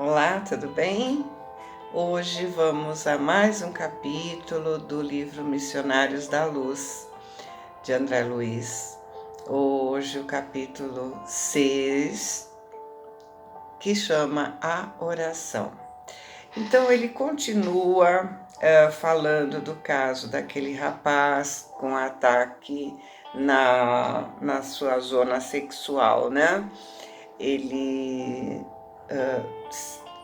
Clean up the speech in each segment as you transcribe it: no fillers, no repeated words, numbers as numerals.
Olá, tudo bem? Hoje vamos a mais um capítulo do livro Missionários da Luz, de André Luiz. Hoje o capítulo 6, que chama A Oração. Então ele continua falando do caso daquele rapaz com ataque na sua zona sexual, né?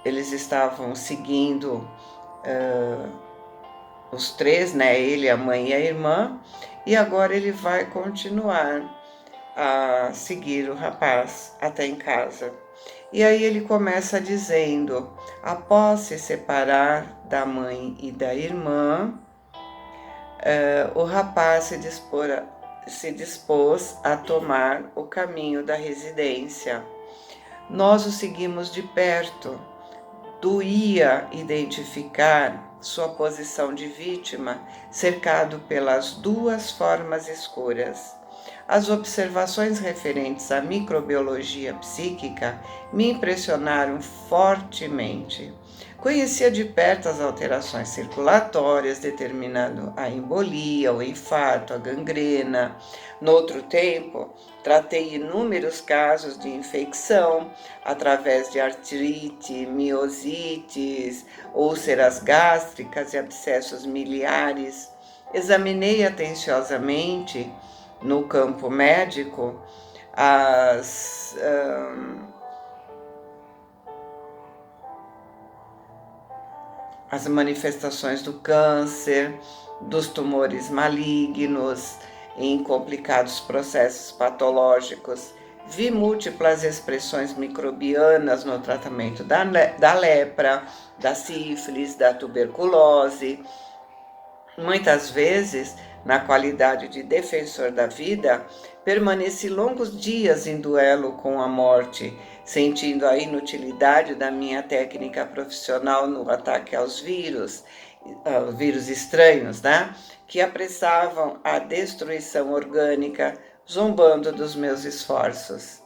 Eles estavam seguindo os três, né? Ele, a mãe e a irmã, e agora ele vai continuar a seguir o rapaz até em casa. E aí ele começa dizendo: após se separar da mãe e da irmã, o rapaz se dispôs a tomar o caminho da residência. Nós o seguimos de perto. Doía identificar sua posição de vítima, cercado pelas duas formas escuras. As observações referentes à microbiologia psíquica me impressionaram fortemente. Conhecia de perto as alterações circulatórias, determinando a embolia, o infarto, a gangrena. Noutro tempo, tratei inúmeros casos de infecção através de artrite, miosites, úlceras gástricas e abscessos miliares. Examinei atenciosamente, no campo médico, as manifestações do câncer, dos tumores malignos, em complicados processos patológicos. Vi múltiplas expressões microbianas no tratamento da lepra, da sífilis, da tuberculose. Muitas vezes, na qualidade de defensor da vida, permaneci longos dias em duelo com a morte, sentindo a inutilidade da minha técnica profissional no ataque aos vírus estranhos, né? Que apressavam a destruição orgânica, zombando dos meus esforços.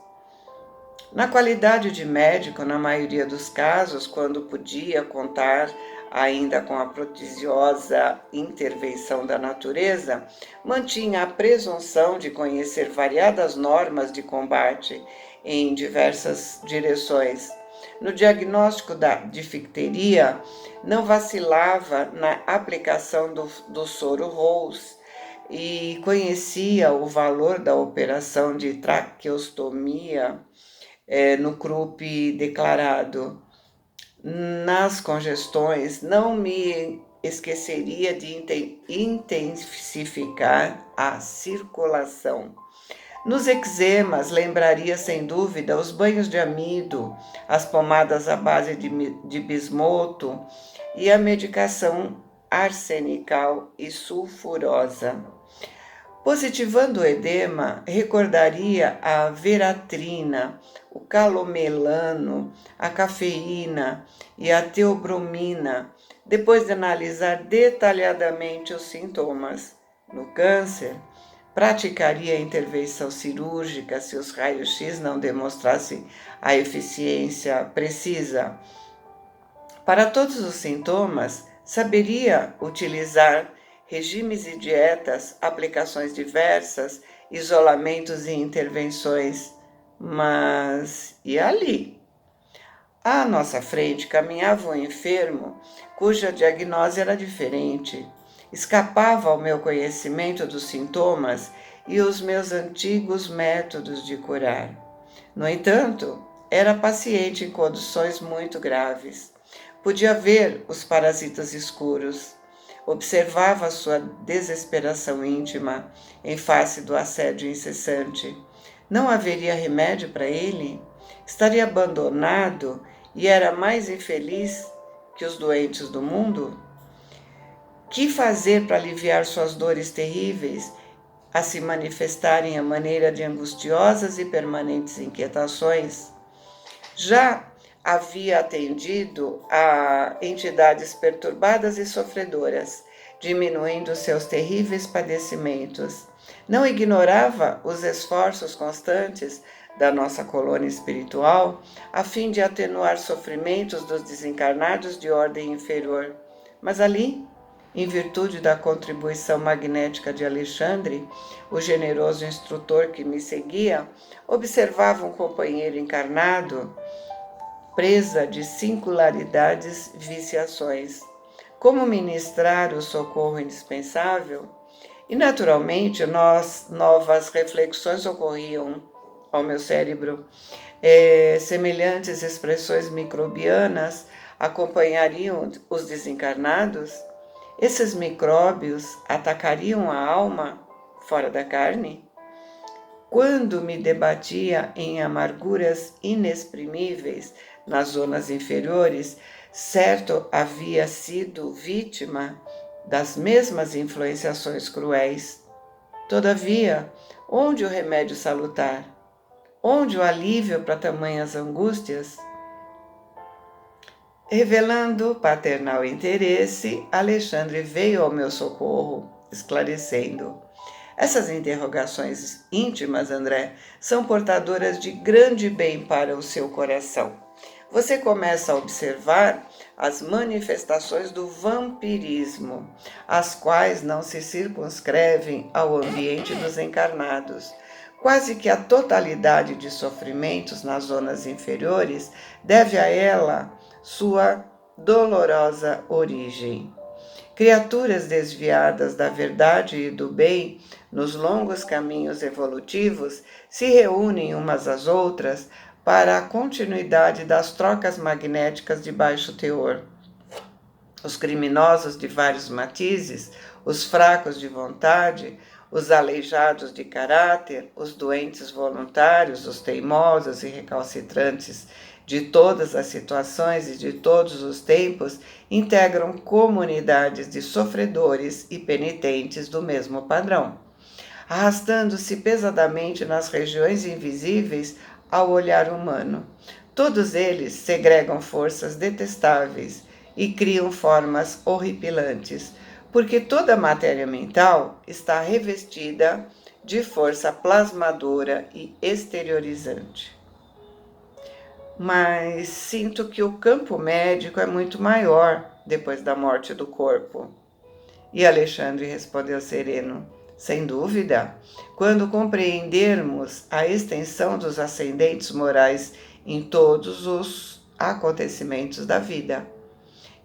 Na qualidade de médico, na maioria dos casos, quando podia contar ainda com a prodigiosa intervenção da natureza, mantinha a presunção de conhecer variadas normas de combate em diversas direções. No diagnóstico da difteria, não vacilava na aplicação do soro Rous e conhecia o valor da operação de traqueostomia no CRUP declarado. Nas congestões, não me esqueceria de intensificar a circulação. Nos eczemas, lembraria sem dúvida os banhos de amido, as pomadas à base de bismuto e a medicação arsenical e sulfurosa. Positivando o edema, recordaria a veratrina, o calomelano, a cafeína e a teobromina, depois de analisar detalhadamente os sintomas. No câncer, praticaria a intervenção cirúrgica se os raios-x não demonstrassem a eficiência precisa. Para todos os sintomas, saberia utilizar regimes e dietas, aplicações diversas, isolamentos e intervenções. Mas e ali? À nossa frente caminhava um enfermo cuja diagnose era diferente. Escapava ao meu conhecimento dos sintomas e os meus antigos métodos de curar. No entanto, era paciente em condições muito graves. Podia ver os parasitas escuros. Observava sua desesperação íntima em face do assédio incessante. Não haveria remédio para ele? Estaria abandonado e era mais infeliz que os doentes do mundo? Que fazer para aliviar suas dores terríveis, a se manifestarem à maneira de angustiosas e permanentes inquietações? Já havia atendido a entidades perturbadas e sofredoras, diminuindo seus terríveis padecimentos. Não ignorava os esforços constantes da nossa colônia espiritual, a fim de atenuar sofrimentos dos desencarnados de ordem inferior. Mas ali, em virtude da contribuição magnética de Alexandre, o generoso instrutor que me seguia, observava um companheiro encarnado, presa de singularidades viciações. Como ministrar o socorro indispensável? E naturalmente, novas reflexões ocorriam ao meu cérebro. Semelhantes expressões microbianas acompanhariam os desencarnados? Esses micróbios atacariam a alma fora da carne? Quando me debatia em amarguras inexprimíveis nas zonas inferiores, certo havia sido vítima das mesmas influenciações cruéis. Todavia, onde o remédio salutar? Onde o alívio para tamanhas angústias? Revelando paternal interesse, Alexandre veio ao meu socorro, esclarecendo. Essas interrogações íntimas, André, são portadoras de grande bem para o seu coração. Você começa a observar as manifestações do vampirismo, as quais não se circunscrevem ao ambiente dos encarnados. Quase que a totalidade de sofrimentos nas zonas inferiores deve a ela sua dolorosa origem. Criaturas desviadas da verdade e do bem nos longos caminhos evolutivos se reúnem umas às outras para a continuidade das trocas magnéticas de baixo teor. Os criminosos de vários matizes, os fracos de vontade, os aleijados de caráter, os doentes voluntários, os teimosos e recalcitrantes de todas as situações e de todos os tempos, integram comunidades de sofredores e penitentes do mesmo padrão, arrastando-se pesadamente nas regiões invisíveis ao olhar humano. Todos eles segregam forças detestáveis e criam formas horripilantes, porque toda a matéria mental está revestida de força plasmadora e exteriorizante. Mas sinto que o campo médico é muito maior depois da morte do corpo. E Alexandre respondeu sereno: sem dúvida, quando compreendermos a extensão dos ascendentes morais em todos os acontecimentos da vida.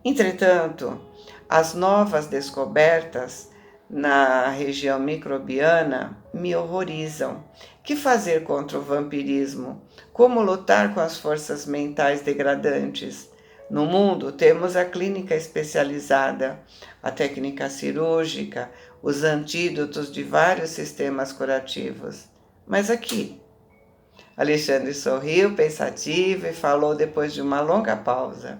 Entretanto, as novas descobertas na região microbiana me horrorizam. Que fazer contra o vampirismo? Como lutar com as forças mentais degradantes? No mundo, temos a clínica especializada, a técnica cirúrgica, os antídotos de vários sistemas curativos. Mas aqui, Alexandre sorriu pensativo e falou depois de uma longa pausa.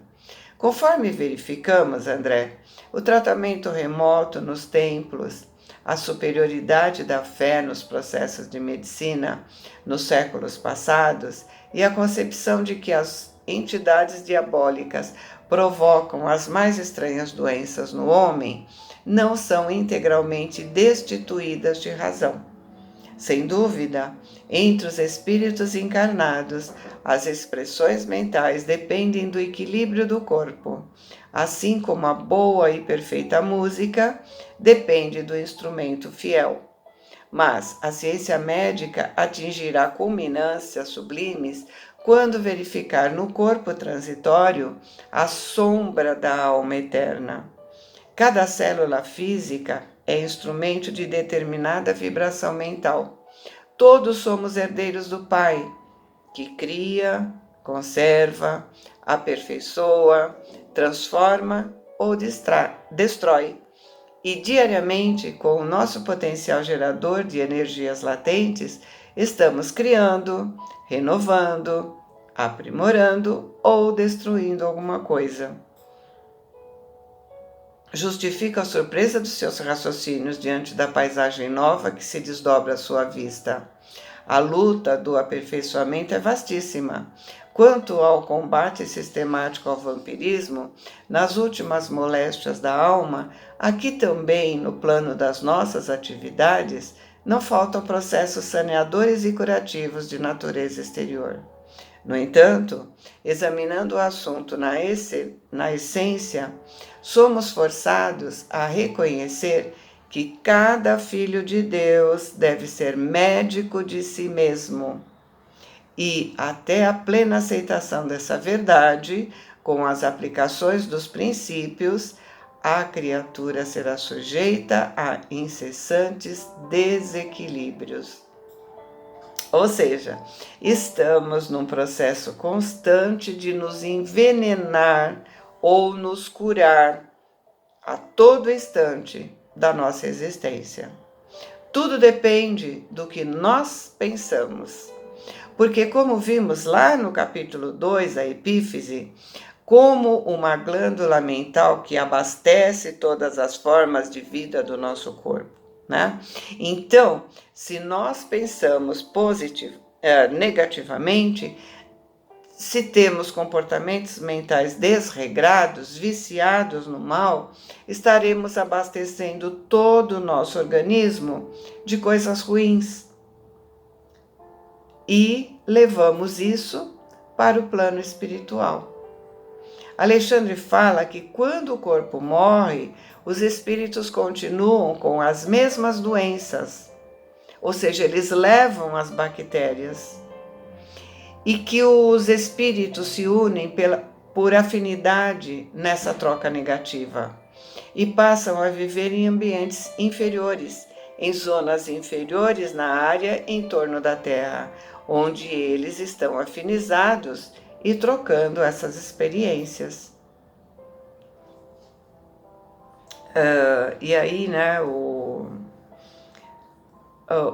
Conforme verificamos, André, o tratamento remoto nos templos, a superioridade da fé nos processos de medicina nos séculos passados e a concepção de que as entidades diabólicas provocam as mais estranhas doenças no homem não são integralmente destituídas de razão. Sem dúvida, entre os espíritos encarnados, as expressões mentais dependem do equilíbrio do corpo, assim como a boa e perfeita música depende do instrumento fiel. Mas a ciência médica atingirá culminâncias sublimes quando verificar no corpo transitório a sombra da alma eterna. Cada célula física é instrumento de determinada vibração mental. Todos somos herdeiros do Pai, que cria, conserva, aperfeiçoa, transforma ou destrói. E diariamente, com o nosso potencial gerador de energias latentes, estamos criando, renovando, aprimorando ou destruindo alguma coisa. Justifica a surpresa dos seus raciocínios diante da paisagem nova que se desdobra à sua vista. A luta do aperfeiçoamento é vastíssima. Quanto ao combate sistemático ao vampirismo, nas últimas moléstias da alma, aqui também, no plano das nossas atividades, não faltam processos saneadores e curativos de natureza exterior. No entanto, examinando o assunto na essência, somos forçados a reconhecer que cada filho de Deus deve ser médico de si mesmo. E até a plena aceitação dessa verdade, com as aplicações dos princípios, a criatura será sujeita a incessantes desequilíbrios. Ou seja, estamos num processo constante de nos envenenar ou nos curar a todo instante da nossa existência. Tudo depende do que nós pensamos. Porque, como vimos lá no capítulo 2, a epífise, como uma glândula mental que abastece todas as formas de vida do nosso corpo, né? Então, se nós pensamos negativamente, se temos comportamentos mentais desregrados, viciados no mal, estaremos abastecendo todo o nosso organismo de coisas ruins. E levamos isso para o plano espiritual. Alexandre fala que quando o corpo morre, os espíritos continuam com as mesmas doenças, ou seja, eles levam as bactérias, e que os espíritos se unem por afinidade nessa troca negativa e passam a viver em ambientes inferiores, em zonas inferiores na área em torno da Terra, onde eles estão afinizados e trocando essas experiências. E aí, né, o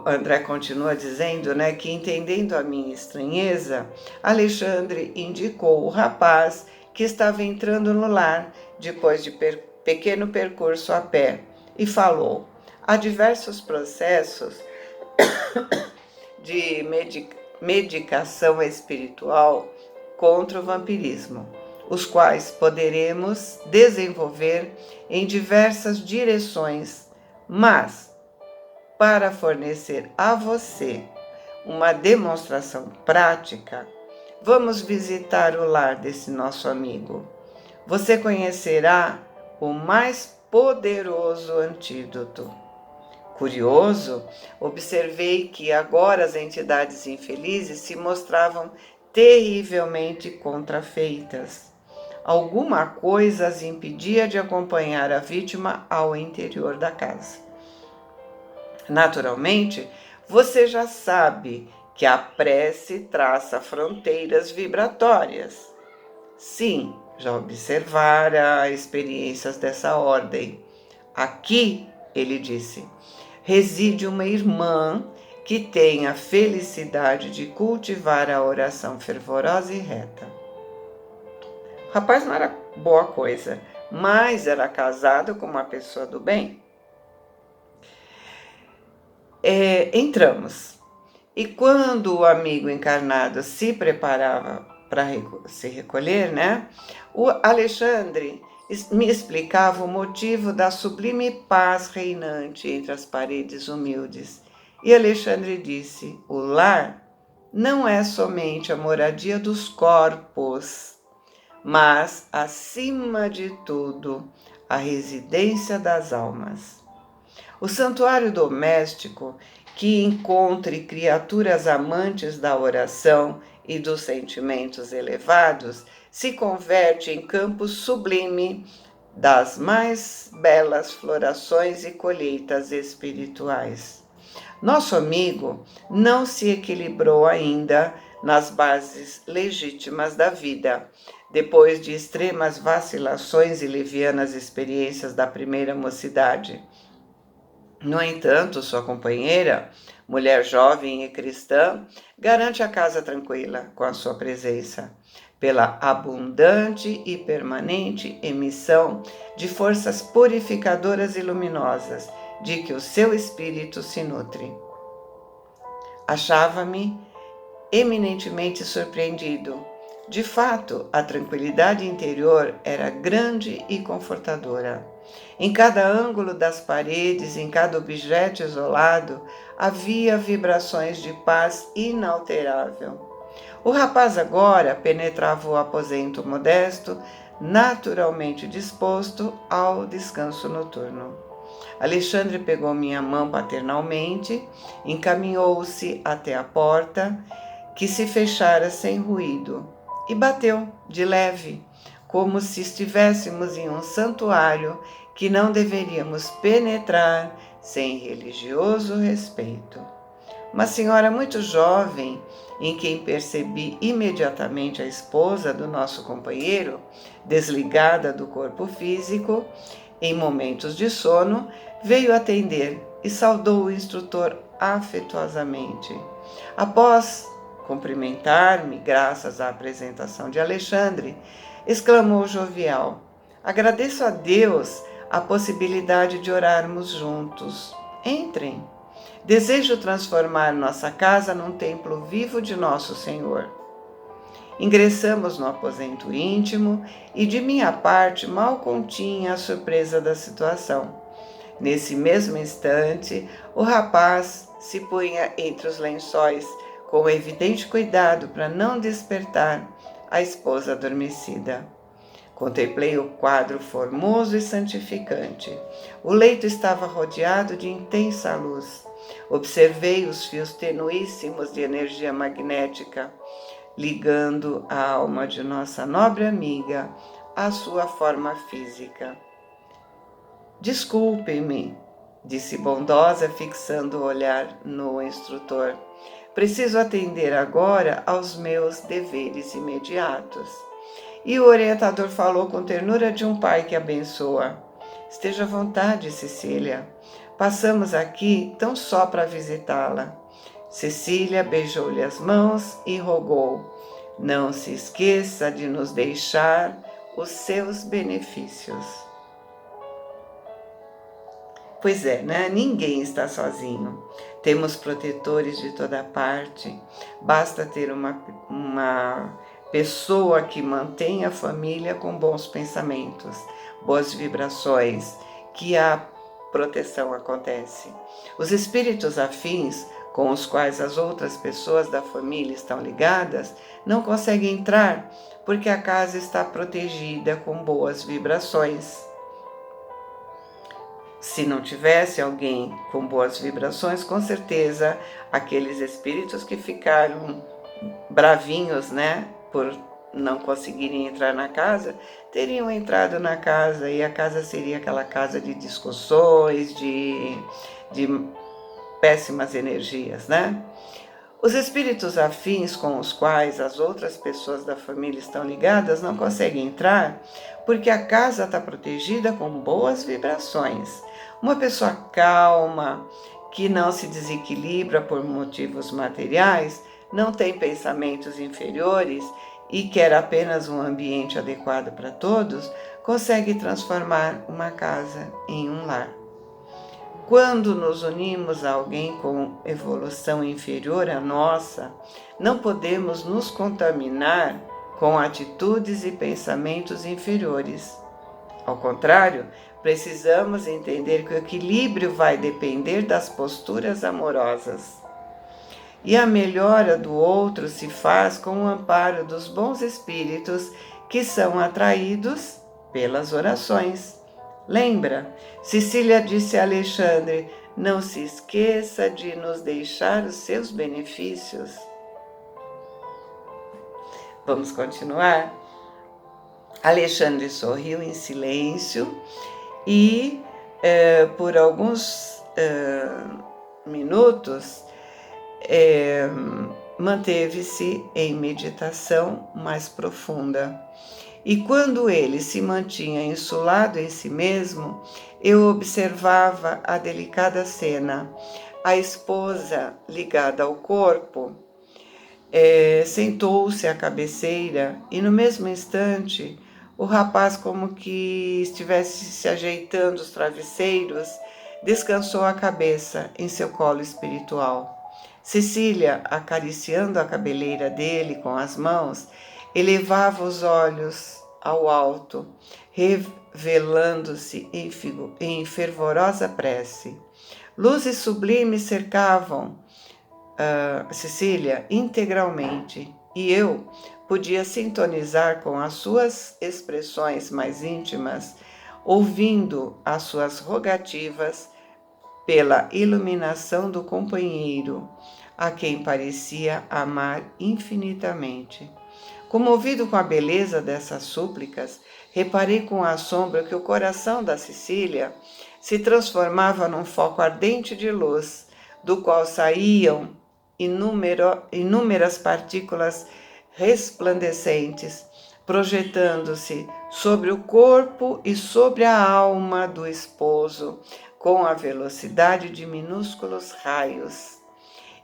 André continua dizendo, né, que entendendo a minha estranheza, Alexandre indicou o rapaz que estava entrando no lar depois de pequeno percurso a pé e falou: há diversos processos de medicação espiritual contra o vampirismo, os quais poderemos desenvolver em diversas direções, mas para fornecer a você uma demonstração prática, vamos visitar o lar desse nosso amigo. Você conhecerá o mais poderoso antídoto. Curioso, observei que agora as entidades infelizes se mostravam terrivelmente contrafeitas. Alguma coisa as impedia de acompanhar a vítima ao interior da casa. Naturalmente, você já sabe que a prece traça fronteiras vibratórias. Sim, já observara experiências dessa ordem. Aqui, ele disse, reside uma irmã que tem a felicidade de cultivar a oração fervorosa e reta. O rapaz não era boa coisa, mas era casado com uma pessoa do bem. Entramos. E quando o amigo encarnado se preparava para se recolher, né? O Alexandre me explicava o motivo da sublime paz reinante entre as paredes humildes. E Alexandre disse: o lar não é somente a moradia dos corpos, mas, acima de tudo, a residência das almas. O santuário doméstico, que encontre criaturas amantes da oração e dos sentimentos elevados, se converte em campo sublime das mais belas florações e colheitas espirituais. Nosso amigo não se equilibrou ainda nas bases legítimas da vida, depois de extremas vacilações e levianas experiências da primeira mocidade. No entanto, sua companheira, mulher jovem e cristã, garante a casa tranquila com a sua presença, pela abundante e permanente emissão de forças purificadoras e luminosas de que o seu espírito se nutre. Achava-me eminentemente surpreendido. De fato, a tranquilidade interior era grande e confortadora. Em cada ângulo das paredes, em cada objeto isolado, havia vibrações de paz inalterável. O rapaz agora penetrava o aposento modesto, naturalmente disposto ao descanso noturno. Alexandre pegou minha mão paternalmente, encaminhou-se até a porta, que se fechara sem ruído, e bateu de leve, como se estivéssemos em um santuário que não deveríamos penetrar sem religioso respeito. Uma senhora muito jovem, em quem percebi imediatamente a esposa do nosso companheiro, desligada do corpo físico, em momentos de sono, veio atender e saudou o instrutor afetuosamente. Após cumprimentar-me, graças à apresentação de Alexandre, exclamou jovial: agradeço a Deus a possibilidade de orarmos juntos. Entrem. Desejo transformar nossa casa num templo vivo de Nosso Senhor. Ingressamos no aposento íntimo e, de minha parte, mal continha a surpresa da situação. Nesse mesmo instante, o rapaz se punha entre os lençóis, com evidente cuidado para não despertar a esposa adormecida. Contemplei o quadro formoso e santificante. O leito estava rodeado de intensa luz. Observei os fios tenuíssimos de energia magnética, ligando a alma de nossa nobre amiga à sua forma física. Desculpe-me, disse bondosa, fixando o olhar no instrutor. Preciso atender agora aos meus deveres imediatos. E o orientador falou com ternura de um pai que abençoa. Esteja à vontade, Cecília. Passamos aqui tão só para visitá-la. Cecília beijou-lhe as mãos e rogou: não se esqueça de nos deixar os seus benefícios. Pois é, né? Ninguém está sozinho. Temos protetores de toda parte. Basta ter uma pessoa que mantenha a família com bons pensamentos, boas vibrações, que a proteção acontece. Os espíritos afins com os quais as outras pessoas da família estão ligadas não conseguem entrar porque a casa está protegida com boas vibrações. Se não tivesse alguém com boas vibrações, com certeza aqueles espíritos que ficaram bravinhos, né, por não conseguirem entrar na casa, teriam entrado na casa e a casa seria aquela casa de discussões, de péssimas energias, né? Os espíritos afins com os quais as outras pessoas da família estão ligadas não conseguem entrar porque a casa está protegida com boas vibrações. Uma pessoa calma, que não se desequilibra por motivos materiais, não tem pensamentos inferiores e quer apenas um ambiente adequado para todos, consegue transformar uma casa em um lar. Quando nos unimos a alguém com evolução inferior à nossa, não podemos nos contaminar com atitudes e pensamentos inferiores. Ao contrário, precisamos entender que o equilíbrio vai depender das posturas amorosas. E a melhora do outro se faz com o amparo dos bons espíritos que são atraídos pelas orações. Lembra? Cecília disse a Alexandre: não se esqueça de nos deixar os seus benefícios. Vamos continuar? Alexandre sorriu em silêncio e, por alguns minutos, manteve-se em meditação mais profunda. E quando ele se mantinha insulado em si mesmo, eu observava a delicada cena. A esposa, ligada ao corpo, sentou-se à cabeceira e no mesmo instante o rapaz, como que estivesse se ajeitando os travesseiros, descansou a cabeça em seu colo espiritual. Cecília, acariciando a cabeleira dele com as mãos, elevava os olhos ao alto, revelando-se em fervorosa prece. Luzes sublimes cercavam Cecília integralmente, e eu podia sintonizar com as suas expressões mais íntimas, ouvindo as suas rogativas pela iluminação do companheiro, a quem parecia amar infinitamente. Comovido com a beleza dessas súplicas, reparei com assombro que o coração da Cecília se transformava num foco ardente de luz, do qual saíam inúmeras partículas resplandecentes, projetando-se sobre o corpo e sobre a alma do esposo, com a velocidade de minúsculos raios.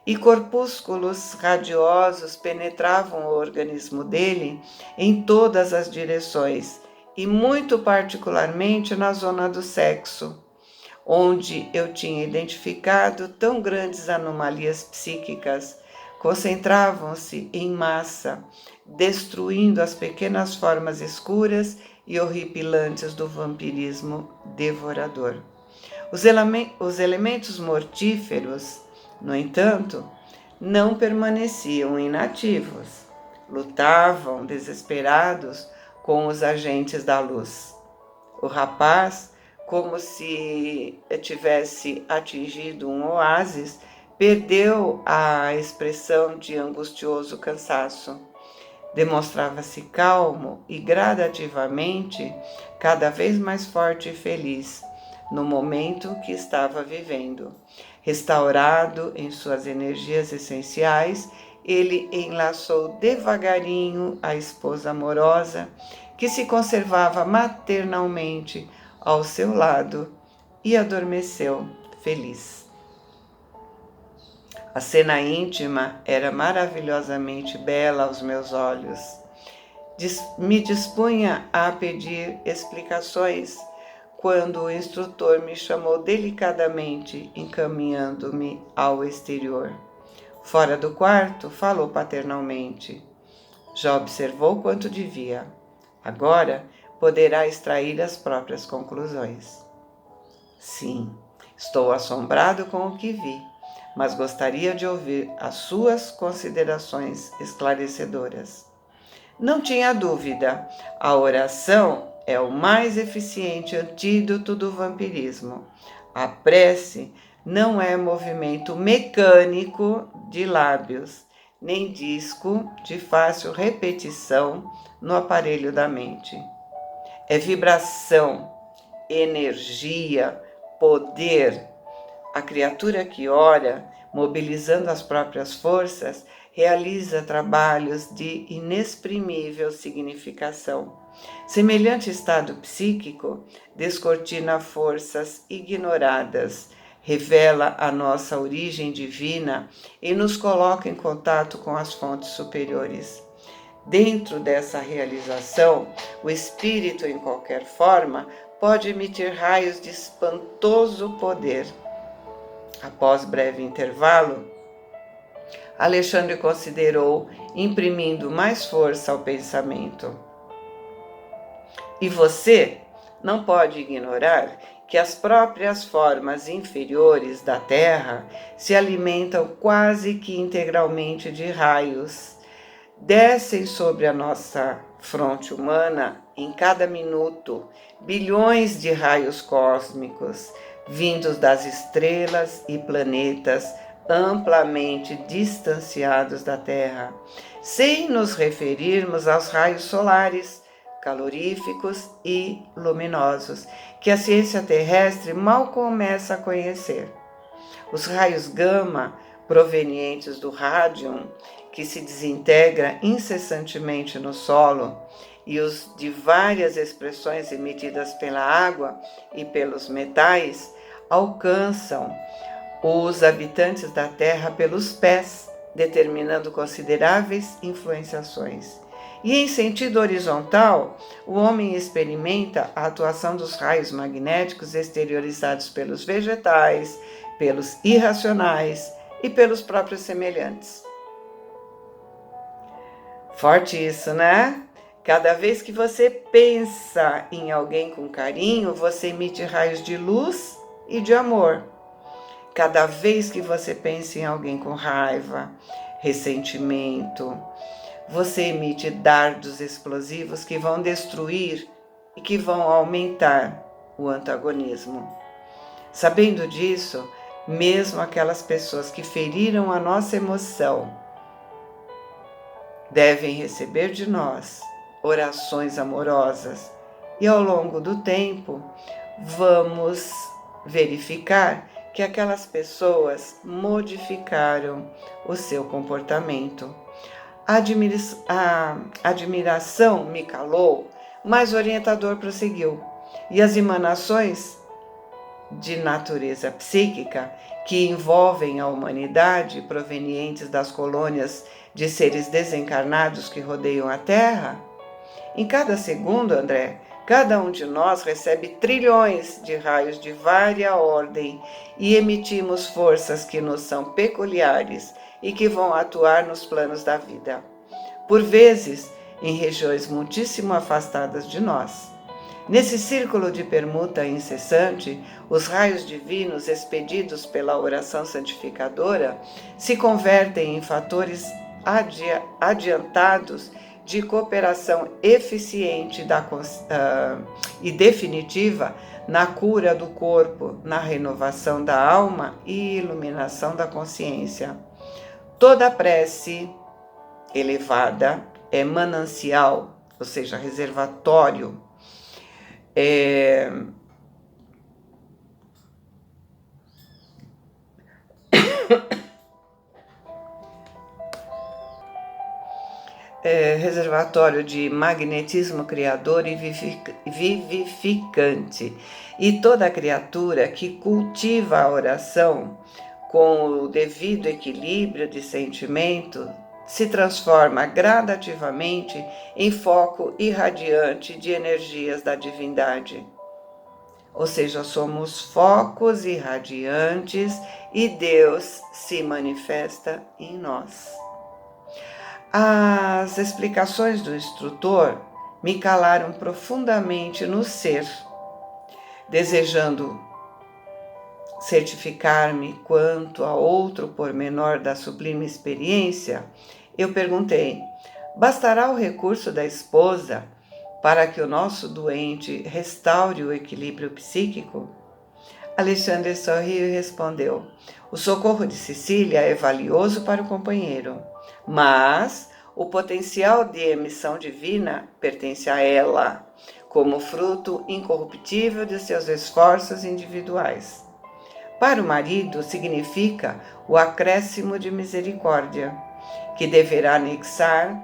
E corpúsculos radiosos penetravam o organismo dele em todas as direções, e muito particularmente na zona do sexo, onde eu tinha identificado tão grandes anomalias psíquicas, concentravam-se em massa, destruindo as pequenas formas escuras e horripilantes do vampirismo devorador. Os elementos mortíferos, no entanto, não permaneciam inativos. Lutavam desesperados com os agentes da luz. O rapaz, como se tivesse atingido um oásis, perdeu a expressão de angustioso cansaço. Demonstrava-se calmo e gradativamente cada vez mais forte e feliz no momento que estava vivendo. Restaurado em suas energias essenciais, ele enlaçou devagarinho a esposa amorosa, que se conservava maternalmente ao seu lado, e adormeceu feliz. A cena íntima era maravilhosamente bela aos meus olhos. Me dispunha a pedir explicações quando o instrutor me chamou delicadamente, encaminhando-me ao exterior. Fora do quarto, falou paternalmente. Já observou quanto devia. Agora poderá extrair as próprias conclusões. Sim, estou assombrado com o que vi, mas gostaria de ouvir as suas considerações esclarecedoras. Não tinha dúvida, a oração é o mais eficiente antídoto do vampirismo. A prece não é movimento mecânico de lábios, nem disco de fácil repetição no aparelho da mente. É vibração, energia, poder. A criatura que ora, mobilizando as próprias forças, realiza trabalhos de inexprimível significação. Semelhante estado psíquico descortina forças ignoradas, revela a nossa origem divina e nos coloca em contato com as fontes superiores. Dentro dessa realização, o espírito, em qualquer forma, pode emitir raios de espantoso poder. Após breve intervalo, Alexandre considerou, imprimindo mais força ao pensamento. E você não pode ignorar que as próprias formas inferiores da Terra se alimentam quase que integralmente de raios. Descem sobre a nossa fronte humana, em cada minuto, bilhões de raios cósmicos, vindos das estrelas e planetas amplamente distanciados da Terra, sem nos referirmos aos raios solares, caloríficos e luminosos, que a ciência terrestre mal começa a conhecer. Os raios gama, provenientes do rádium, que se desintegra incessantemente no solo, e os de várias expressões emitidas pela água e pelos metais, alcançam os habitantes da Terra pelos pés, determinando consideráveis influenciações. E em sentido horizontal, o homem experimenta a atuação dos raios magnéticos exteriorizados pelos vegetais, pelos irracionais e pelos próprios semelhantes. Forte isso, né? Cada vez que você pensa em alguém com carinho, você emite raios de luz e de amor. Cada vez que você pensa em alguém com raiva, ressentimento, você emite dardos explosivos que vão destruir e que vão aumentar o antagonismo. Sabendo disso, mesmo aquelas pessoas que feriram a nossa emoção devem receber de nós orações amorosas e ao longo do tempo vamos verificar que aquelas pessoas modificaram o seu comportamento. A admiração me calou, mas o orientador prosseguiu. E as emanações de natureza psíquica que envolvem a humanidade, provenientes das colônias de seres desencarnados que rodeiam a Terra? Em cada segundo, André, cada um de nós recebe trilhões de raios de vária ordem e emitimos forças que nos são peculiares e que vão atuar nos planos da vida, por vezes em regiões muitíssimo afastadas de nós. Nesse círculo de permuta incessante, os raios divinos expedidos pela oração santificadora se convertem em fatores adiantados de cooperação eficiente e definitiva na cura do corpo, na renovação da alma e iluminação da consciência. Toda prece elevada é manancial, ou seja, reservatório, reservatório de magnetismo criador e vivificante. E toda criatura que cultiva a oração com o devido equilíbrio de sentimento se transforma gradativamente em foco irradiante de energias da divindade. Ou seja, somos focos irradiantes e Deus se manifesta em nós. As explicações do instrutor me calaram profundamente no ser, desejando certificar-me quanto a outro pormenor da sublime experiência. Eu perguntei: bastará o recurso da esposa para que o nosso doente restaure o equilíbrio psíquico? Alexandre sorriu e respondeu: o socorro de Cecília é valioso para o companheiro, mas o potencial de emissão divina pertence a ela, como fruto incorruptível de seus esforços individuais. Para o marido, significa o acréscimo de misericórdia, que deverá anexar,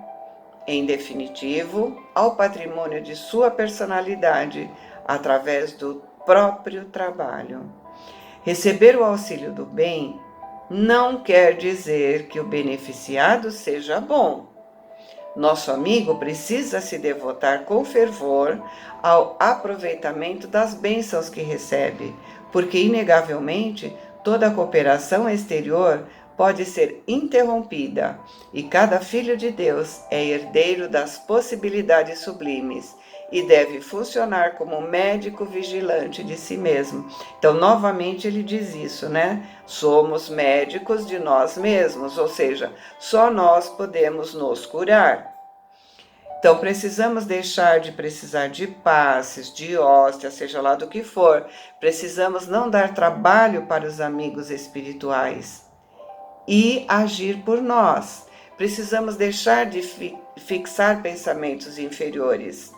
em definitivo, ao patrimônio de sua personalidade, através do próprio trabalho. Receber o auxílio do bem não quer dizer que o beneficiado seja bom. Nosso amigo precisa se devotar com fervor ao aproveitamento das bênçãos que recebe, porque, inegavelmente, toda cooperação exterior pode ser interrompida e cada filho de Deus é herdeiro das possibilidades sublimes e deve funcionar como médico vigilante de si mesmo. Então, novamente, ele diz isso, né? Somos médicos de nós mesmos, ou seja, só nós podemos nos curar. Então, precisamos deixar de precisar de passes, de hóstia, seja lá do que for. Precisamos não dar trabalho para os amigos espirituais e agir por nós. Precisamos deixar de fixar pensamentos inferiores.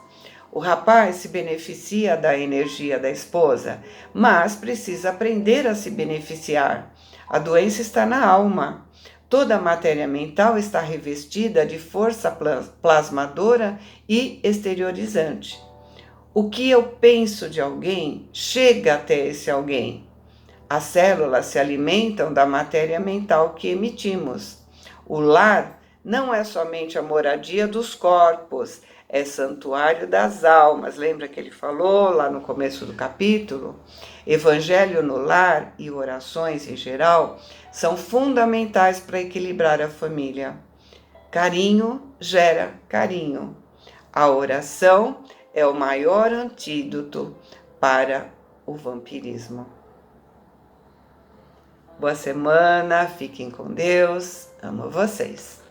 O rapaz se beneficia da energia da esposa, mas precisa aprender a se beneficiar. A doença está na alma. Toda a matéria mental está revestida de força plasmadora e exteriorizante. O que eu penso de alguém chega até esse alguém. As células se alimentam da matéria mental que emitimos. O lar não é somente a moradia dos corpos, é santuário das almas. Lembra que ele falou lá no começo do capítulo? Evangelho no lar e orações em geral são fundamentais para equilibrar a família. Carinho gera carinho. A oração é o maior antídoto para o vampirismo. Boa semana, fiquem com Deus, amo vocês.